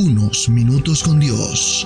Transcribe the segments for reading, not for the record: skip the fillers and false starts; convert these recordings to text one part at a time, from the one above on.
Unos minutos con Dios.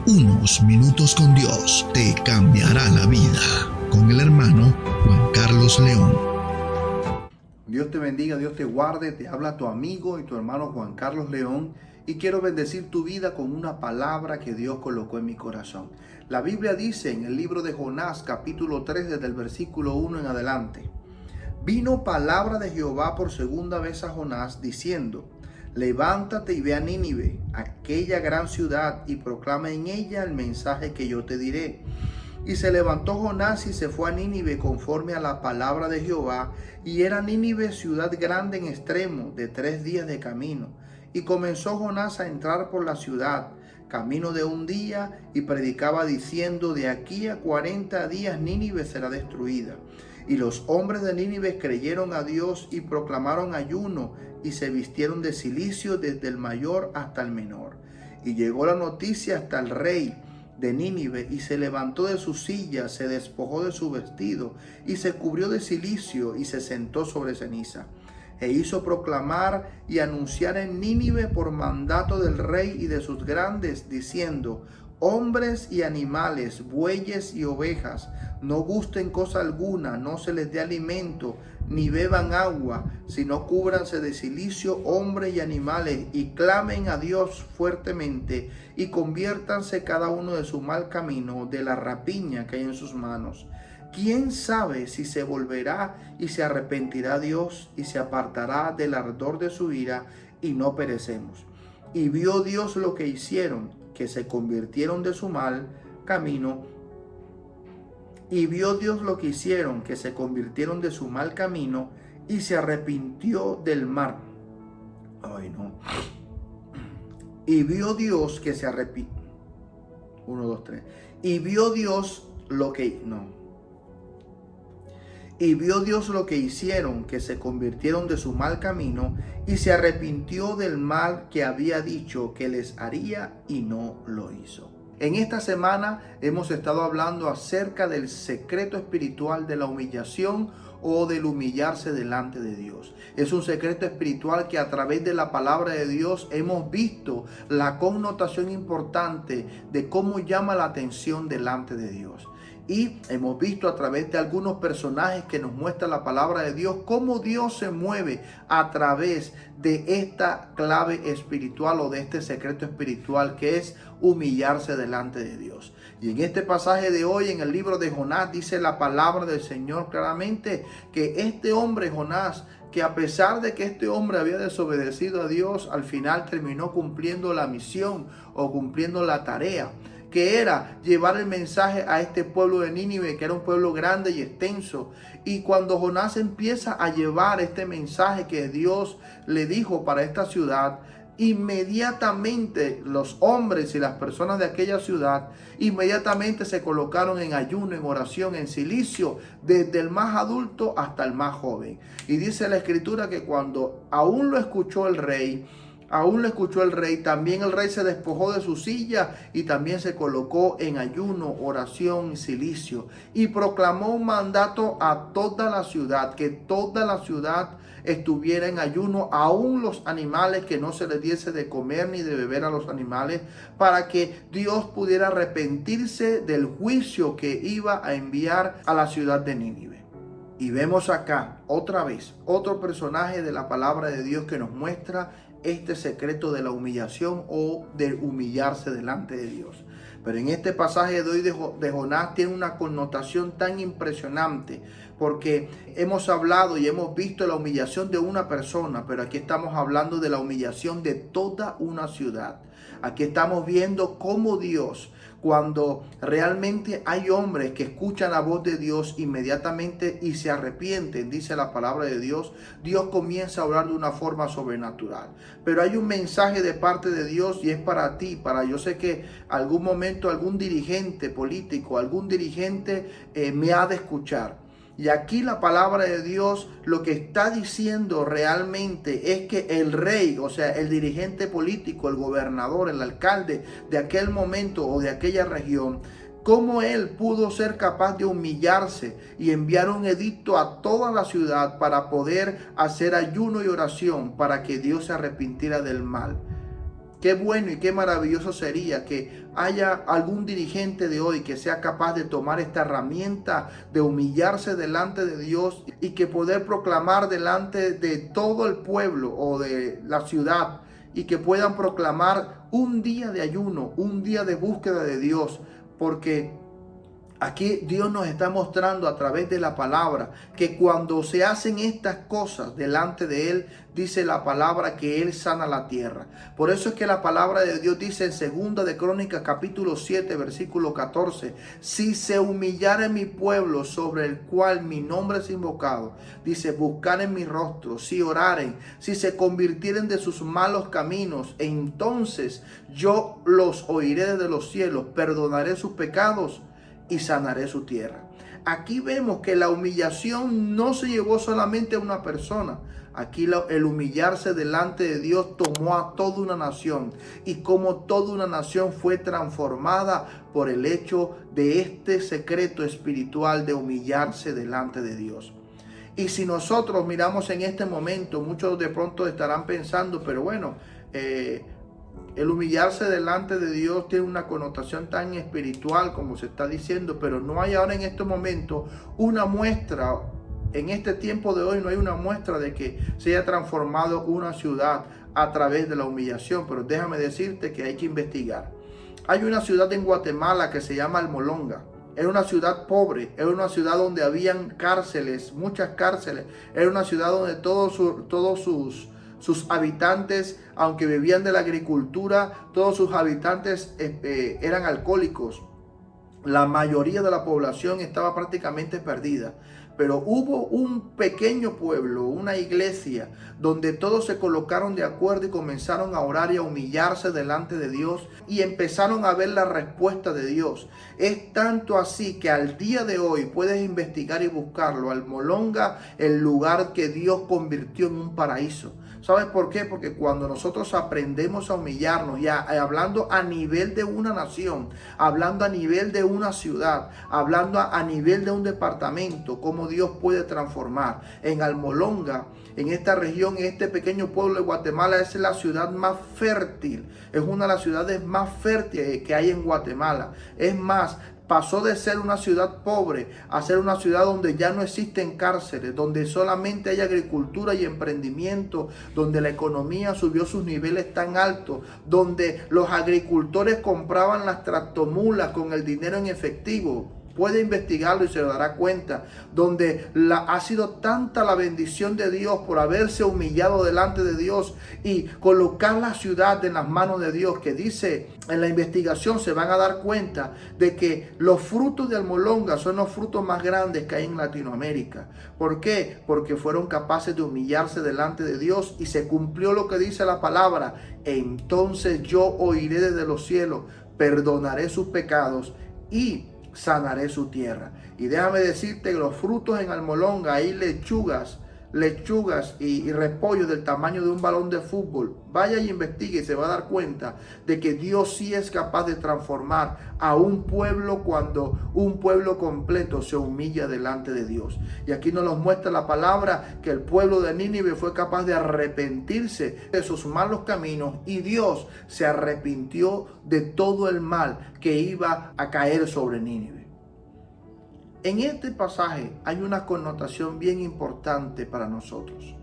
Unos minutos con Dios te cambiará la vida. Con el hermano Juan Carlos León. Dios te bendiga, Dios te guarde. Te habla tu amigo y tu hermano Juan Carlos León. Y quiero bendecir tu vida con una palabra que Dios colocó en mi corazón. La Biblia dice en el libro de Jonás, capítulo 3, desde el versículo 1 en adelante. Vino palabra de Jehová por segunda vez a Jonás, diciendo: levántate y ve a Nínive, aquella gran ciudad, y proclama en ella el mensaje que yo te diré. Y se levantó Jonás y se fue a Nínive conforme a la palabra de Jehová, y era Nínive ciudad grande en extremo, de 3 días de camino. Y comenzó Jonás a entrar por la ciudad, camino de 1 día, y predicaba diciendo: de aquí a 40 días Nínive será destruida. Y los hombres de Nínive creyeron a Dios y proclamaron ayuno, y se vistieron de cilicio desde el mayor hasta el menor. Y llegó la noticia hasta el rey de Nínive, y se levantó de su silla, se despojó de su vestido, y se cubrió de cilicio, y se sentó sobre ceniza. E hizo proclamar y anunciar en Nínive por mandato del rey y de sus grandes, diciendo: hombres y animales, bueyes y ovejas, no gusten cosa alguna, no se les dé alimento, ni beban agua, sino cúbranse de cilicio hombres y animales, y clamen a Dios fuertemente, y conviértanse cada uno de su mal camino, de la rapiña que hay en sus manos. ¿Quién sabe si se volverá y se arrepentirá Dios y se apartará del ardor de su ira, y no perecemos? Y vio Dios lo que hicieron, que se convirtieron de su mal camino. Y vio Dios lo que hicieron, que se convirtieron de su mal camino, y se arrepintió del mal. Ay, no. Y vio Dios que se arrepintió. 1, 2, 3. Y vio Dios lo que... No. Y vio Dios lo que hicieron, que se convirtieron de su mal camino, y se arrepintió del mal que había dicho que les haría, y no lo hizo. En esta semana hemos estado hablando acerca del secreto espiritual de la humillación o del humillarse delante de Dios. Es un secreto espiritual que a través de la palabra de Dios hemos visto la connotación importante de cómo llama la atención delante de Dios. Y hemos visto a través de algunos personajes que nos muestra la palabra de Dios cómo Dios se mueve a través de esta clave espiritual o de este secreto espiritual que es humillarse delante de Dios. Y en este pasaje de hoy, en el libro de Jonás, dice la palabra del Señor claramente que este hombre Jonás, que a pesar de que este hombre había desobedecido a Dios, al final terminó cumpliendo la misión o cumpliendo la tarea, que era llevar el mensaje a este pueblo de Nínive, que era un pueblo grande y extenso. Y cuando Jonás empieza a llevar este mensaje que Dios le dijo para esta ciudad, inmediatamente los hombres y las personas de aquella ciudad inmediatamente se colocaron en ayuno, en oración, en cilicio, desde el más adulto hasta el más joven. Y dice la escritura que cuando aún lo escuchó el rey, también el rey se despojó de su silla y también se colocó en ayuno, oración y cilicio, y proclamó un mandato a toda la ciudad, que toda la ciudad estuviera en ayuno, aún los animales, que no se les diese de comer ni de beber a los animales, para que Dios pudiera arrepentirse del juicio que iba a enviar a la ciudad de Nínive. Y vemos acá otra vez otro personaje de la palabra de Dios que nos muestra este secreto de la humillación o de humillarse delante de Dios. Pero en este pasaje de hoy de Jonás tiene una connotación tan impresionante, porque hemos hablado y hemos visto la humillación de una persona, pero aquí estamos hablando de la humillación de toda una ciudad. Aquí estamos viendo cómo Dios, cuando realmente hay hombres que escuchan la voz de Dios inmediatamente y se arrepienten, dice la palabra de Dios, Dios comienza a hablar de una forma sobrenatural. Pero hay un mensaje de parte de Dios y es para ti, yo sé que algún momento algún dirigente político, algún dirigente me ha de escuchar. Y aquí la palabra de Dios lo que está diciendo realmente es que el rey, o sea, el dirigente político, el gobernador, el alcalde de aquel momento o de aquella región, ¿Cómo él pudo ser capaz de humillarse y enviar un edicto a toda la ciudad para poder hacer ayuno y oración para que Dios se arrepintiera del mal? Qué bueno y qué maravilloso sería que haya algún dirigente de hoy que sea capaz de tomar esta herramienta de humillarse delante de Dios y que poder proclamar delante de todo el pueblo o de la ciudad, y que puedan proclamar un día de ayuno, un día de búsqueda de Dios, porque aquí Dios nos está mostrando a través de la palabra que cuando se hacen estas cosas delante de Él, dice la palabra que Él sana la tierra. Por eso es que la palabra de Dios dice en 2 de Crónicas capítulo 7 versículo 14: si se humillare mi pueblo sobre el cual mi nombre es invocado, dice, buscaren mi rostro, si oraren, si se convirtieren de sus malos caminos, entonces yo los oiré desde los cielos, perdonaré sus pecados y sanaré su tierra. Aquí vemos que la humillación no se llevó solamente a una persona. Aquí el humillarse delante de Dios tomó a toda una nación, y como toda una nación fue transformada por el hecho de este secreto espiritual de humillarse delante de Dios. Y si nosotros miramos en este momento, muchos de pronto estarán pensando, pero bueno, el humillarse delante de Dios tiene una connotación tan espiritual como se está diciendo, pero no hay ahora en este momento una muestra, en este tiempo de hoy no hay una muestra de que se haya transformado una ciudad a través de la humillación. Pero déjame decirte que hay que investigar. Hay una ciudad en Guatemala que se llama Almolonga. Era una ciudad pobre, era una ciudad donde habían cárceles, muchas cárceles. Era una ciudad donde todos sus habitantes, aunque vivían de la agricultura, todos sus habitantes eran alcohólicos. La mayoría de la población estaba prácticamente perdida. Pero hubo un pequeño pueblo, una iglesia, donde todos se colocaron de acuerdo y comenzaron a orar y a humillarse delante de Dios, y empezaron a ver la respuesta de Dios. Es tanto así que al día de hoy puedes investigar y buscarlo. Almolonga, el lugar que Dios convirtió en un paraíso. ¿Sabes por qué? Porque cuando nosotros aprendemos a humillarnos, y hablando a nivel de una nación, hablando a nivel de una ciudad, hablando a nivel de un departamento, cómo Dios puede transformar. En Almolonga, en esta región, en este pequeño pueblo de Guatemala, es la ciudad más fértil. Es una de las ciudades más fértiles que hay en Guatemala. Es más, pasó de ser una ciudad pobre a ser una ciudad donde ya no existen cárceles, donde solamente hay agricultura y emprendimiento, donde la economía subió sus niveles tan altos, donde los agricultores compraban las tractomulas con el dinero en efectivo. Puede investigarlo y se dará cuenta, donde ha sido tanta la bendición de Dios por haberse humillado delante de Dios y colocar la ciudad en las manos de Dios, que dice en la investigación, se van a dar cuenta de que los frutos de Almolonga son los frutos más grandes que hay en Latinoamérica. ¿Por qué? Porque fueron capaces de humillarse delante de Dios y se cumplió lo que dice la palabra: entonces yo oiré desde los cielos, perdonaré sus pecados y sanaré su tierra. Y déjame decirte que los frutos en Almolonga, hay lechugas y repollos del tamaño de un balón de fútbol. Vaya y investigue y se va a dar cuenta de que Dios sí es capaz de transformar a un pueblo cuando un pueblo completo se humilla delante de Dios. Y aquí nos muestra la palabra que el pueblo de Nínive fue capaz de arrepentirse de sus malos caminos, y Dios se arrepintió de todo el mal que iba a caer sobre Nínive. En este pasaje hay una connotación bien importante para nosotros,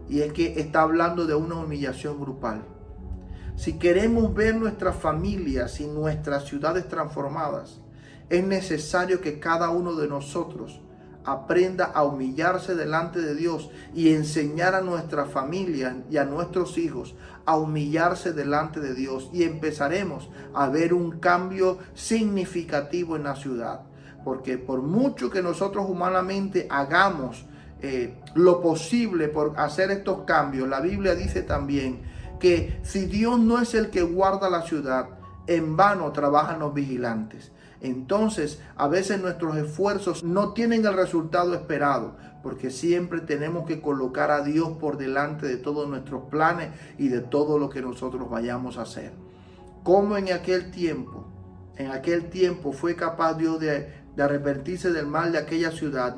y es que está hablando de una humillación grupal. Si queremos ver nuestras familias y nuestras ciudades transformadas, es necesario que cada uno de nosotros aprenda a humillarse delante de Dios y enseñar a nuestra familia y a nuestros hijos a humillarse delante de Dios, y empezaremos a ver un cambio significativo en la ciudad. Porque por mucho que nosotros humanamente hagamos lo posible por hacer estos cambios, la Biblia dice también que si Dios no es el que guarda la ciudad, en vano trabajan los vigilantes. Entonces, a veces nuestros esfuerzos no tienen el resultado esperado, porque siempre tenemos que colocar a Dios por delante de todos nuestros planes y de todo lo que nosotros vayamos a hacer. Como en aquel tiempo, en aquel tiempo fue capaz Dios de arrepentirse del mal de aquella ciudad.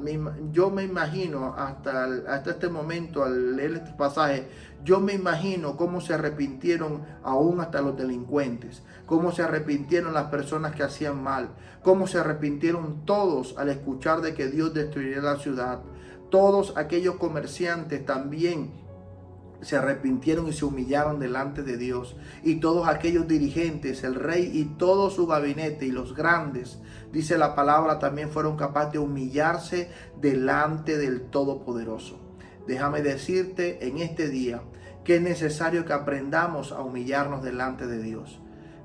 Yo me imagino hasta este momento, al leer este pasaje, yo me imagino cómo se arrepintieron aún hasta los delincuentes, cómo se arrepintieron las personas que hacían mal, cómo se arrepintieron todos al escuchar de que Dios destruiría la ciudad. Todos aquellos comerciantes también se arrepintieron y se humillaron delante de Dios. Y todos aquellos dirigentes, el rey y todo su gabinete y los grandes, dice la palabra, también fueron capaces de humillarse delante del Todopoderoso. Déjame decirte en este día que es necesario que aprendamos a humillarnos delante de Dios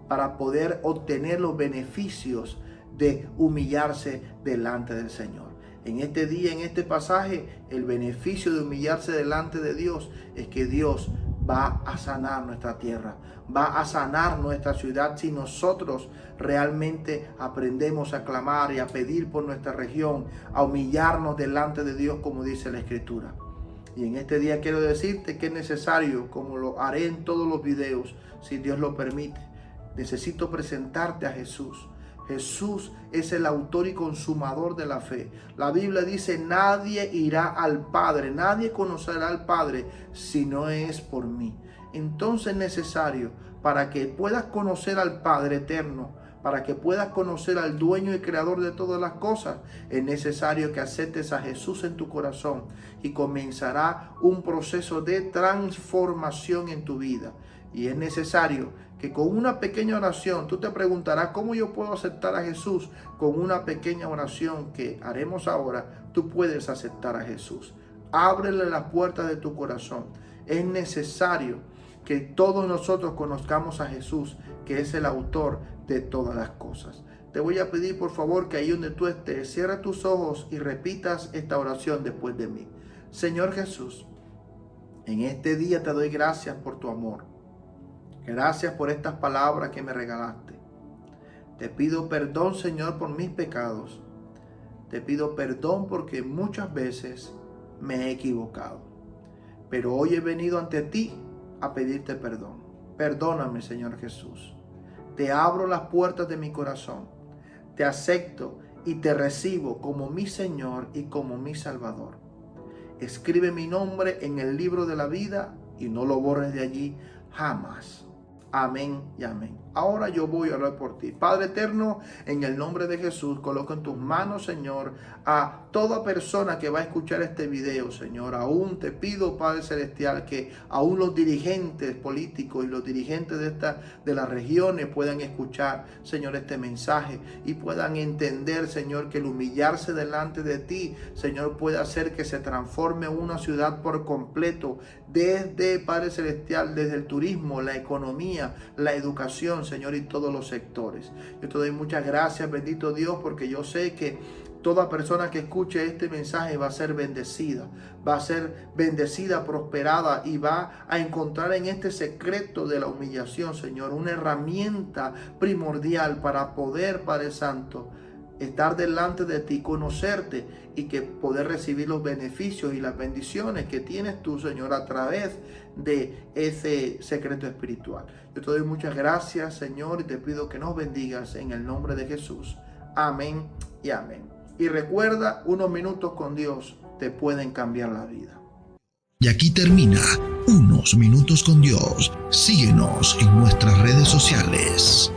para poder obtener los beneficios de humillarse delante del Señor. En este día, en este pasaje, el beneficio de humillarse delante de Dios es que Dios va a sanar nuestra tierra, va a sanar nuestra ciudad si nosotros realmente aprendemos a clamar y a pedir por nuestra región, a humillarnos delante de Dios como dice la Escritura. Y en este día quiero decirte que es necesario, como lo haré en todos los videos, si Dios lo permite, necesito presentarte a Jesús. Jesús es el autor y consumador de la fe. La Biblia dice, nadie irá al Padre, nadie conocerá al Padre si no es por mí. Entonces es necesario, para que puedas conocer al Padre eterno, para que puedas conocer al dueño y creador de todas las cosas, es necesario que aceptes a Jesús en tu corazón y comenzará un proceso de transformación en tu vida. Y es necesario que con una pequeña oración, tú te preguntarás, ¿cómo yo puedo aceptar a Jesús? Con una pequeña oración que haremos ahora, tú puedes aceptar a Jesús. Ábrele las puertas de tu corazón. Es necesario que todos nosotros conozcamos a Jesús, que es el autor de todas las cosas. Te voy a pedir por favor que ahí donde tú estés, cierra tus ojos y repitas esta oración después de mí. Señor Jesús, en este día te doy gracias por tu amor. Gracias por estas palabras que me regalaste. Te pido perdón, Señor, por mis pecados. Te pido perdón porque muchas veces me he equivocado. Pero hoy he venido ante ti a pedirte perdón. Perdóname, Señor Jesús. Te abro las puertas de mi corazón. Te acepto y te recibo como mi Señor y como mi Salvador. Escribe mi nombre en el libro de la vida y no lo borres de allí jamás. Amén y amén. Ahora yo voy a orar por ti. Padre eterno, en el nombre de Jesús, coloco en tus manos, Señor, a toda persona que va a escuchar este video, Señor. Aún te pido, Padre Celestial, que aún los dirigentes políticos y los dirigentes de las regiones puedan escuchar, Señor, este mensaje y puedan entender, Señor, que el humillarse delante de ti, Señor, puede hacer que se transforme una ciudad por completo, desde, Padre Celestial, desde el turismo, la economía, la educación, Señor, y todos los sectores. Yo te doy muchas gracias, bendito Dios, porque yo sé que toda persona que escuche este mensaje va a ser bendecida, prosperada y va a encontrar en este secreto de la humillación, Señor, una herramienta primordial para poder, Padre Santo, estar delante de ti, conocerte y que poder recibir los beneficios y las bendiciones que tienes tú, Señor, a través de ese secreto espiritual. Yo te doy muchas gracias, Señor, y te pido que nos bendigas en el nombre de Jesús. Amén y amén. Y recuerda, unos minutos con Dios te pueden cambiar la vida. Y aquí termina Unos Minutos con Dios. Síguenos en nuestras redes sociales.